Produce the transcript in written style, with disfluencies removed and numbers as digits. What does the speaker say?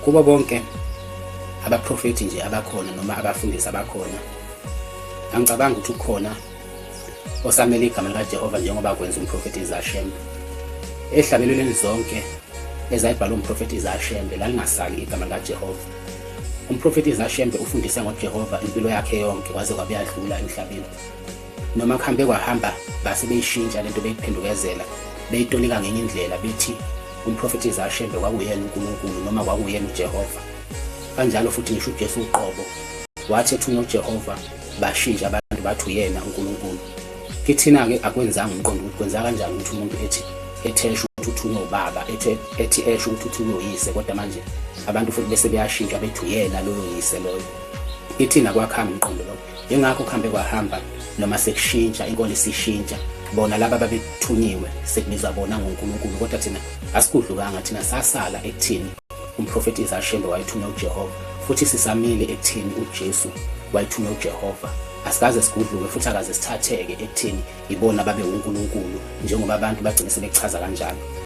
Kubo bonke abaprofeti nje abakhona noma abafundisi abakhona, angicabanga ukuthi ukhona osamele igama likaJehova njengoba kwenza umprofeti Izashembe. Ehlabelelweni zonke ezayibhala umprofeti Izashembe lalingasali igama likaJehova. Umprofeti Izashembe ufundise ngoJehova impilo yakhe yonke kwaze kwabe yadlula emhlabeni. Noma kuhambe kwahamba base beyishintsha lento beyiphendukezela, beyitolika ngenye indlela bethi umprofeti Izashembe kwakuyena uNkulunkulu noma kwakuyena uJehova. Kanjalo futhi ngisho uJesu uqobo wathi ethunywa uJehova bashintsha abantu bathi uyena uNkulunkulu. Kithina-ke akwenzanga umqondo ukuthi kwenza kanjani ukuthi umuntu ethesha ukuthi uthunywe ubaba, ethi esho ukuthi uthunywe uyise, kodwa manje abantu futhi bese beyashintsha bethi uyena loyo yise loyo. Kithina kwakhamba umqondo lo. Yingakho kuhambe kwahamba noma sekushintsha inkolo isishintsha, bona laba babethunyiwe sekubizwa bona ngoNkulunkulu, kodwa thina asikudlukanga, thina sasala ekuthini umprofeti Izashembe wayethunywa uJehova, futhi sisamile ekuthini uJesu wayethunywa uJehova. Asikaze sigudluke futhi akaze sithatheke ekuthini ibona babe uNkulunkulu njengoba abantu bagcina sebechaza kanjalo.